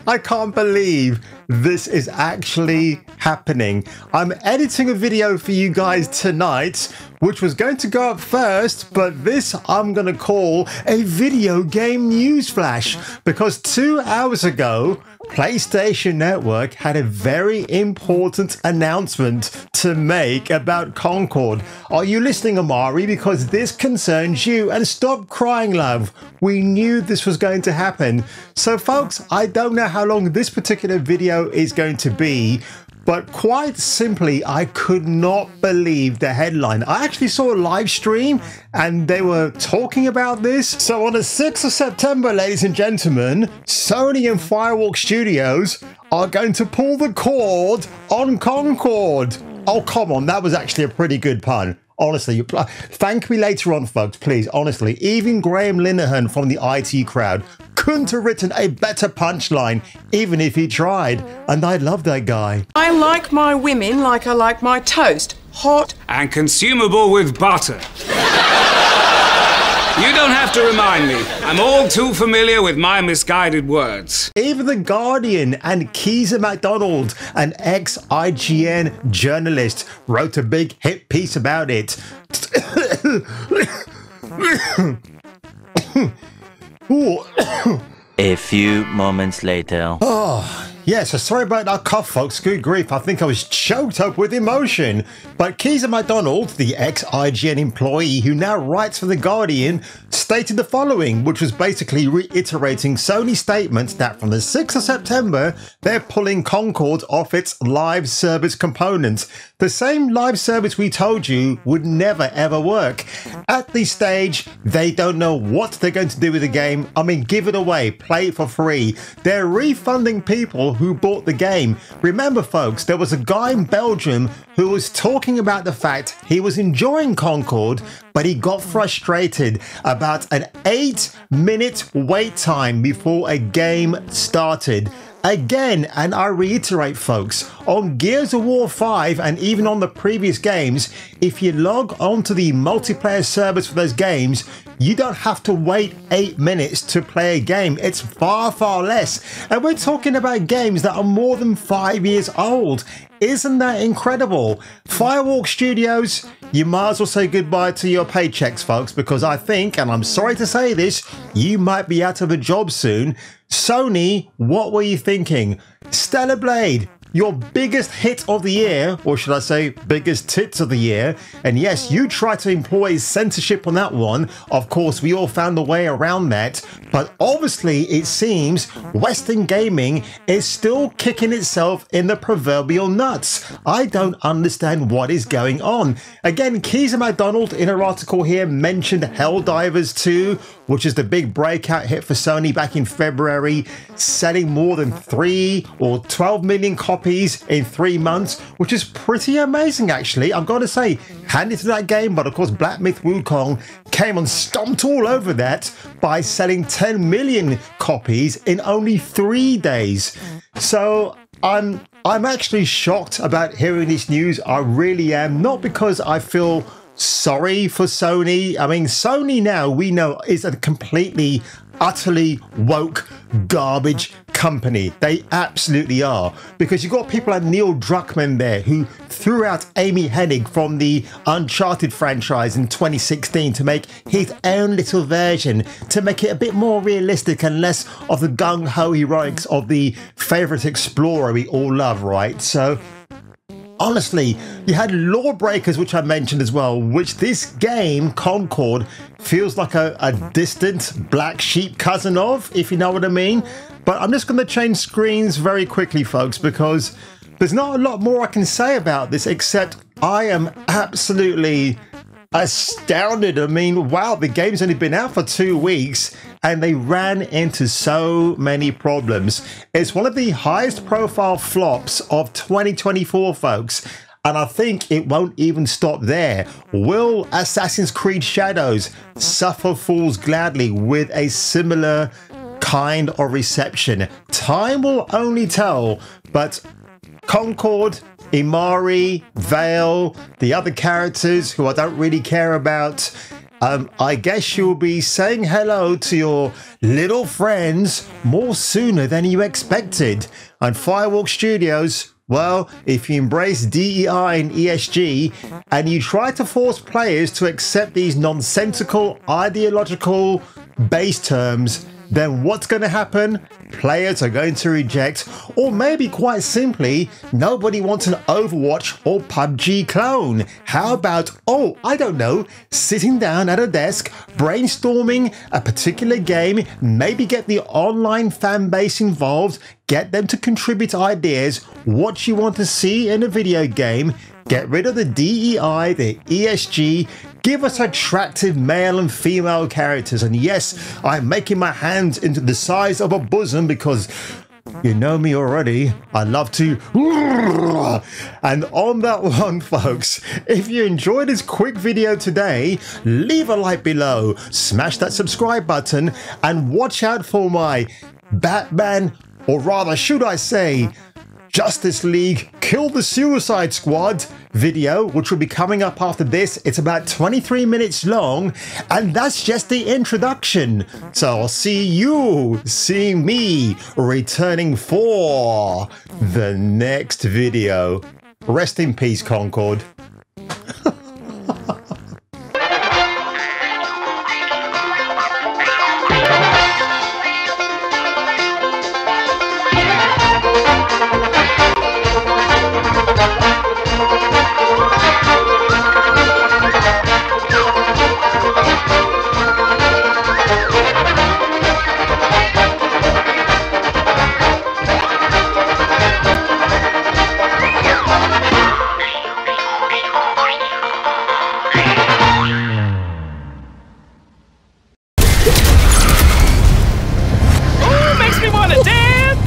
I can't believe this is actually happening. I'm editing a video for you guys tonight, which was going to go up first, but this I'm going to call a video game news flash, because 2 hours ago, PlayStation Network had a very important announcement to make about Concord. Are you listening, Amari? Because this concerns you. And stop crying, love. We knew this was going to happen. So folks, I don't know how long this particular video is going to be, but quite simply, I could not believe the headline. I actually saw a live stream and they were talking about this. So on the 6th of September, ladies and gentlemen, Sony and Firewalk Studios are going to pull the cord on Concord. Oh, come on. That was actually a pretty good pun. Honestly, thank me later on, folks, please. Honestly, even Graham Linehan from the IT crowd couldn't have written a better punchline, even if he tried. And I love that guy. I like my women like I like my toast. Hot and consumable with butter. You don't have to remind me. I'm all too familiar with my misguided words. Even The Guardian and Keezer MacDonald, an ex-IGN journalist, wrote a big hit piece about it. A few moments later. Oh, yeah, so sorry about that cough, folks. Good grief, I think I was choked up with emotion. But Keezer MacDonald, the ex-IGN employee who now writes for The Guardian, stated the following, which was basically reiterating Sony's statement that from the 6th of September, they're pulling Concord off its live service components. The same live service we told you would never ever work. At this stage, they don't know what they're going to do with the game. I mean, give it away, play it for free. They're refunding people who bought the game. Remember, folks, there was a guy in Belgium who was talking about the fact he was enjoying Concord, but he got frustrated about an 8-minute wait time before a game started. Again, and I reiterate, folks, on Gears of War 5 and even on the previous games, if you log onto the multiplayer servers for those games, you don't have to wait 8 minutes to play a game. It's far, far less. And we're talking about games that are more than 5 years old. Isn't that incredible? Firewalk Studios, you might as well say goodbye to your paychecks, folks, because I think, and I'm sorry to say this, you might be out of a job soon. Sony, what were you thinking? Stellar Blade, your biggest hit of the year, or should I say biggest tits of the year. And yes, you tried to employ censorship on that one. Of course, we all found a way around that. But obviously, it seems Western gaming is still kicking itself in the proverbial nuts. I don't understand what is going on. Again, Keezer MacDonald in her article here mentioned Helldivers 2, which is the big breakout hit for Sony back in February, selling more than 3 or 12 million copies in 3 months, which is pretty amazing, actually. I've got to say, handy to that game, but of course Black Myth Wukong came and stomped all over that by selling 10 million copies in only 3 days. So I'm actually shocked about hearing this news. I really am, not because I feel sorry for Sony. I mean, Sony now, we know, is a completely, utterly woke garbage company. They absolutely are. Because you've got people like Neil Druckmann there who threw out Amy Hennig from the Uncharted franchise in 2016 to make his own little version, to make it a bit more realistic and less of the gung-ho heroics of the favourite explorer we all love, right? So honestly, you had Lawbreakers, which I mentioned as well, which this game, Concord, feels like a distant black sheep cousin of, if you know what I mean. But I'm just going to change screens very quickly, folks, because there's not a lot more I can say about this, except I am absolutely astounded. I mean, wow, the game's only been out for 2 weeks and they ran into so many problems. It's one of the highest profile flops of 2024, folks. And I think it won't even stop there. Will Assassin's Creed Shadows suffer fools gladly with a similar kind of reception? Time will only tell, but Concord, Imari, Vale, the other characters who I don't really care about, I guess you'll be saying hello to your little friends more sooner than you expected. And Firewalk Studios, well, if you embrace DEI and ESG and you try to force players to accept these nonsensical, ideological base terms, then what's going to happen? Players are going to reject, or maybe quite simply, nobody wants an Overwatch or PUBG clone. How about, oh, I don't know, sitting down at a desk, brainstorming a particular game, maybe get the online fan base involved, get them to contribute ideas, what you want to see in a video game, get rid of the DEI, the ESG, give us attractive male and female characters. And yes, I'm making my hands into the size of a bosom because you know me already. I love to. And on that one, folks, if you enjoyed this quick video today, leave a like below, smash that subscribe button, and watch out for my Batman, or rather, should I say, Justice League Kill the Suicide Squad video, which will be coming up after this. It's about 23 minutes long, and that's just the introduction. So I'll see me returning for the next video. Rest in peace, Concord. Makes me want to dance!